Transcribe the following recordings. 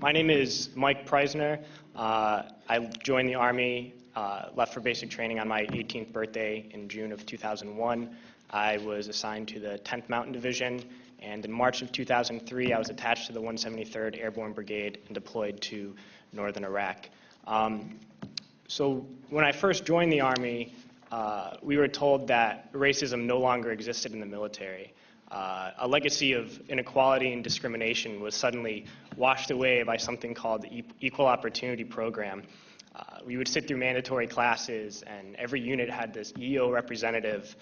My name is Mike Prysner. I joined the Army, left for basic training on my 18th birthday in June of 2001. I was assigned to the 10th Mountain Division, and in March of 2003, I was attached to the 173rd Airborne Brigade and deployed to northern Iraq. So when I first joined the Army, we were told that racism no longer existed in the military. A legacy of inequality and discrimination was suddenly washed away by something called the Equal Opportunity Program. We would sit through mandatory classes, and every unit had this EO representative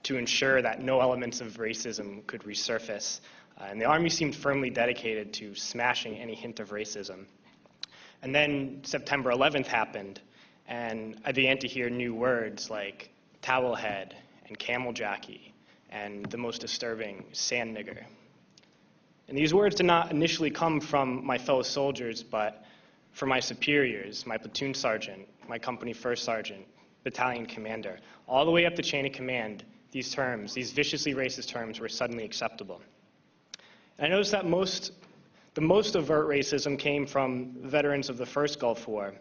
to ensure that no elements of racism could resurface. And the Army seemed firmly dedicated to smashing any hint of racism. And then September 11th happened, and I began to hear new words like towel head and camel jockey and the most disturbing, sand nigger. And these words did not initially come from my fellow soldiers, but from my superiors, my platoon sergeant, my company first sergeant, battalion commander. All the way up the chain of command, these terms, these viciously racist terms, were suddenly acceptable. And I noticed that the most overt racism came from veterans of the first Gulf War.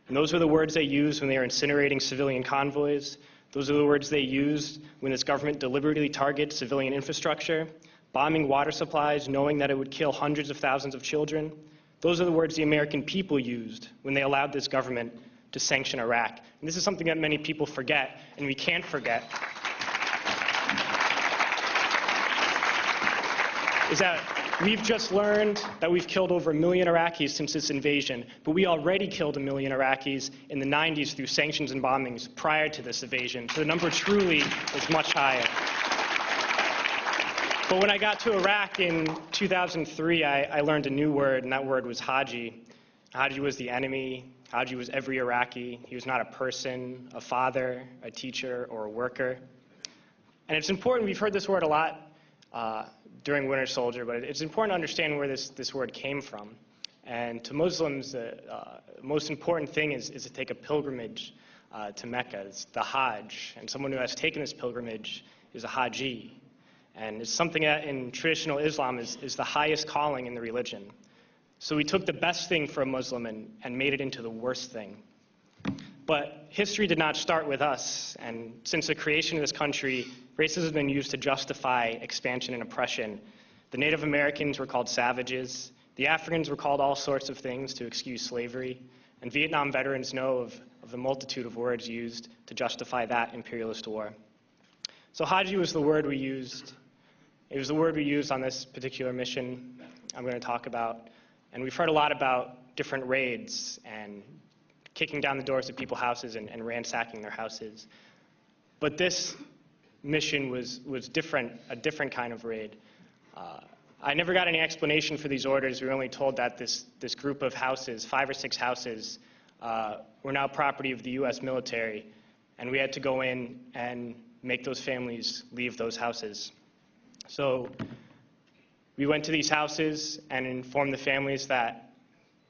And those were the words they used when they were incinerating civilian convoys. Those are the words they used when this government deliberately targets civilian infrastructure, bombing water supplies, knowing that it would kill hundreds of thousands of children. Those are the words the American people used when they allowed this government to sanction Iraq. And this is something that many people forget, and we can't forget, is that we've just learned that we've killed over 1 million Iraqis since this invasion, but we already killed 1 million Iraqis in the 90s through sanctions and bombings prior to this invasion. So the number truly is much higher. But when I got to Iraq in 2003, I learned a new word, and that word was Haji. Haji was the enemy. Haji was every Iraqi. He was not a person, a father, a teacher, or a worker. And it's important, we've heard this word a lot during Winter Soldier, but it's important to understand where this word came from. And to Muslims, the most important thing is to take a pilgrimage to Mecca. It's the Hajj, and someone who has taken this pilgrimage is a Haji. And it's something that in traditional Islam is the highest calling in the religion. So we took the best thing for a Muslim and made it into the worst thing. But history did not start with us, and since the creation of this country, racism has been used to justify expansion and oppression. The Native Americans were called savages, the Africans were called all sorts of things to excuse slavery, and Vietnam veterans know of the multitude of words used to justify that imperialist war. So Haji was the word we used. It was the word we used on this particular mission I'm going to talk about. And we've heard a lot about different raids and kicking down the doors of people's houses and ransacking their houses. But this mission was different, a different kind of raid. I never got any explanation for these orders. We were only told that this group of houses, 5 or 6 houses, were now property of the U.S. military, and we had to go in and make those families leave those houses. So we went to these houses and informed the families that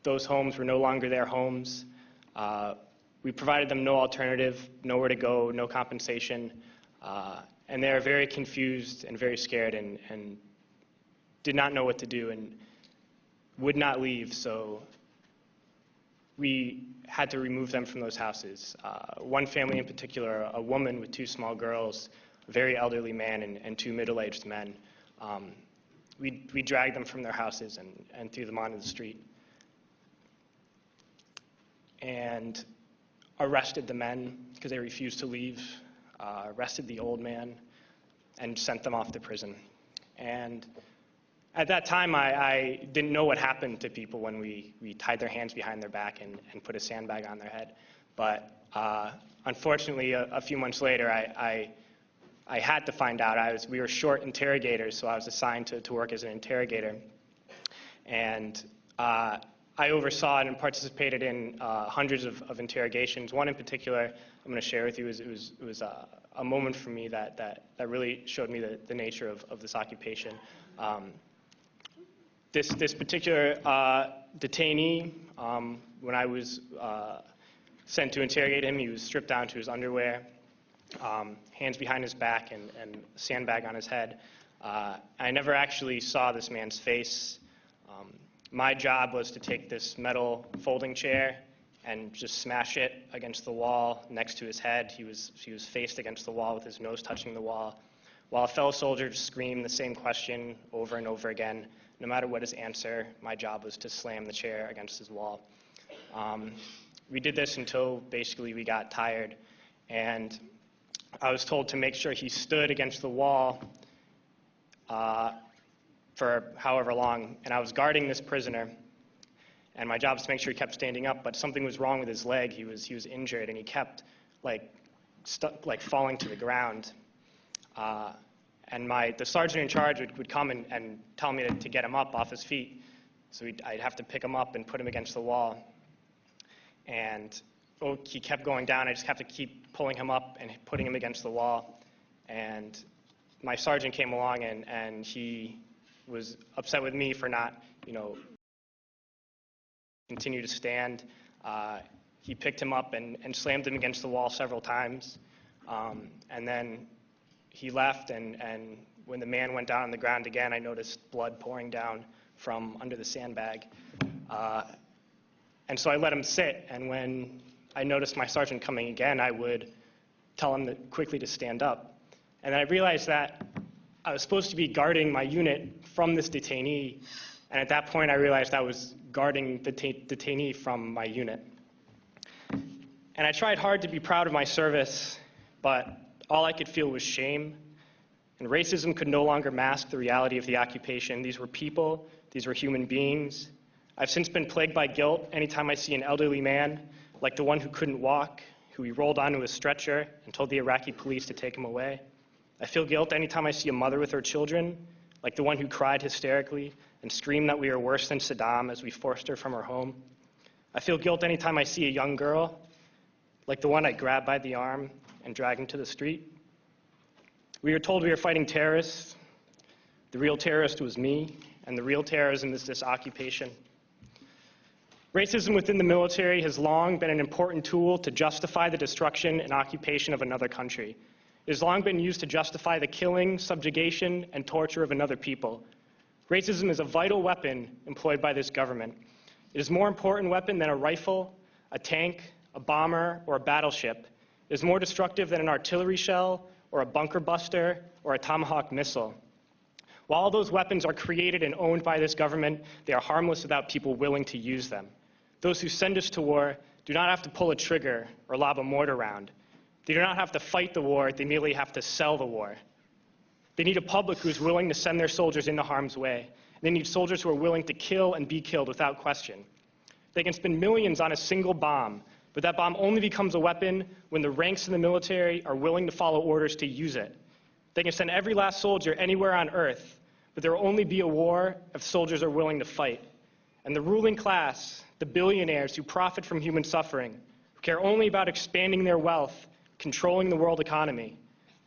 those homes were no longer their homes. We provided them no alternative, nowhere to go, no compensation, and they were very confused and very scared and did not know what to do and would not leave, so we had to remove them from those houses. One family in particular, a woman with 2 small girls, a very elderly man and 2 middle-aged men, we dragged them from their houses and threw them onto the street. And arrested the men because they refused to leave, arrested the old man, and sent them off to prison. And at that time, I didn't know what happened to people when we tied their hands behind their back and put a sandbag on their head. But unfortunately, a few months later, I had to find out. We were short interrogators, so I was assigned to work as an interrogator. And I oversaw it and participated in hundreds of interrogations. One in particular I'm going to share with you. It was a moment for me that really showed me the nature of this occupation. This particular detainee, when I was sent to interrogate him, he was stripped down to his underwear, hands behind his back, and a sandbag on his head. I never actually saw this man's face. my job was to take this metal folding chair and just smash it against the wall next to his head. He was faced against the wall with his nose touching the wall, while a fellow soldier just screamed the same question over and over again. No matter what his answer, my job was to slam the chair against his wall. We did this until basically we got tired, and I was told to make sure he stood against the wall for however long, and I was guarding this prisoner, and my job was to make sure he kept standing up, but something was wrong with his leg. He was injured, and he kept falling to the ground. And the sergeant in charge would come and tell me to get him up off his feet. So I'd have to pick him up and put him against the wall. And he kept going down. I just have to keep pulling him up and putting him against the wall. And my sergeant came along, and he was upset with me for not, continue to stand. He picked him up and slammed him against the wall several times. And then he left, and when the man went down on the ground again, I noticed blood pouring down from under the sandbag. And so I let him sit, and when I noticed my sergeant coming again, I would tell him quickly to stand up. And then I realized that I was supposed to be guarding my unit from this detainee, and at that point I realized I was guarding the detainee from my unit. And I tried hard to be proud of my service, but all I could feel was shame, and racism could no longer mask the reality of the occupation. These were people, these were human beings. I've since been plagued by guilt anytime I see an elderly man, like the one who couldn't walk, who he rolled onto a stretcher and told the Iraqi police to take him away. I feel guilt anytime I see a mother with her children, like the one who cried hysterically and screamed that we are worse than Saddam as we forced her from her home. I feel guilt anytime I see a young girl, like the one I grabbed by the arm and dragged into the street. We were told we were fighting terrorists. The real terrorist was me, and the real terrorism is this occupation. Racism within the military has long been an important tool to justify the destruction and occupation of another country. It has long been used to justify the killing, subjugation, and torture of another people. Racism is a vital weapon employed by this government. It is a more important weapon than a rifle, a tank, a bomber, or a battleship. It is more destructive than an artillery shell, or a bunker buster, or a Tomahawk missile. While all those weapons are created and owned by this government, they are harmless without people willing to use them. Those who send us to war do not have to pull a trigger or lob a mortar round. They do not have to fight the war, they merely have to sell the war. They need a public who is willing to send their soldiers into harm's way. They need soldiers who are willing to kill and be killed without question. They can spend millions on a single bomb, but that bomb only becomes a weapon when the ranks in the military are willing to follow orders to use it. They can send every last soldier anywhere on earth, but there will only be a war if soldiers are willing to fight. And the ruling class, the billionaires who profit from human suffering, who care only about expanding their wealth, controlling the world economy,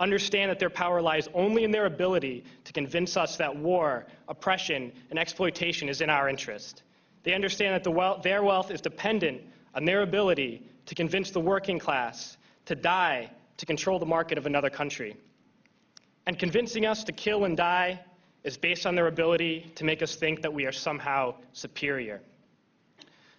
understand that their power lies only in their ability to convince us that war, oppression, and exploitation is in our interest. They understand that their wealth is dependent on their ability to convince the working class to die to control the market of another country. And convincing us to kill and die is based on their ability to make us think that we are somehow superior.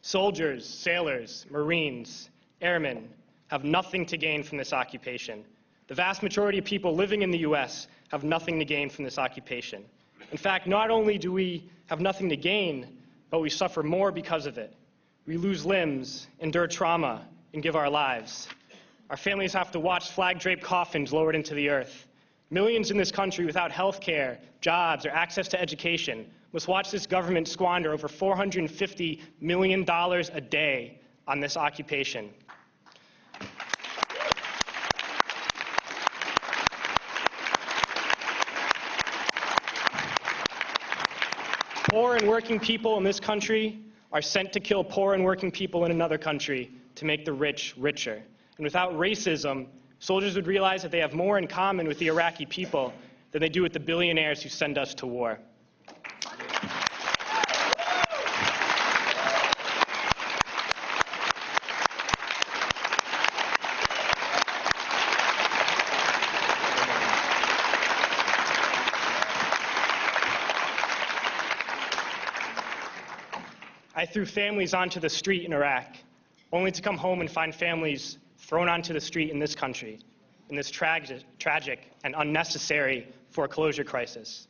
Soldiers, sailors, Marines, airmen have nothing to gain from this occupation. The vast majority of people living in the U.S. have nothing to gain from this occupation. In fact, not only do we have nothing to gain, but we suffer more because of it. We lose limbs, endure trauma, and give our lives. Our families have to watch flag-draped coffins lowered into the earth. Millions in this country without health care, jobs, or access to education must watch this government squander over $450 million a day on this occupation. Poor and working people in this country are sent to kill poor and working people in another country to make the rich richer. And without racism, soldiers would realize that they have more in common with the Iraqi people than they do with the billionaires who send us to war. I threw families onto the street in Iraq, only to come home and find families thrown onto the street in this country, in this tragic and unnecessary foreclosure crisis.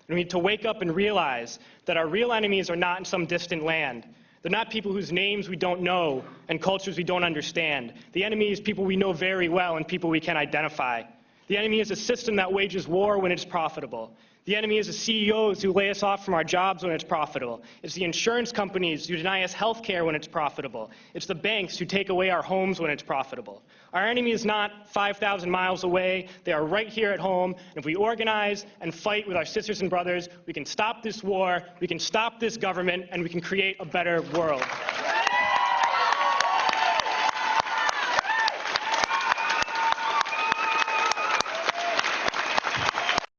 And we need to wake up and realize that our real enemies are not in some distant land. They're not people whose names we don't know and cultures we don't understand. The enemy is people we know very well and people we can identify. The enemy is a system that wages war when it's profitable. The enemy is the CEOs who lay us off from our jobs when it's profitable. It's the insurance companies who deny us health care when it's profitable. It's the banks who take away our homes when it's profitable. Our enemy is not 5,000 miles away. They are right here at home. And if we organize and fight with our sisters and brothers, we can stop this war, we can stop this government, and we can create a better world.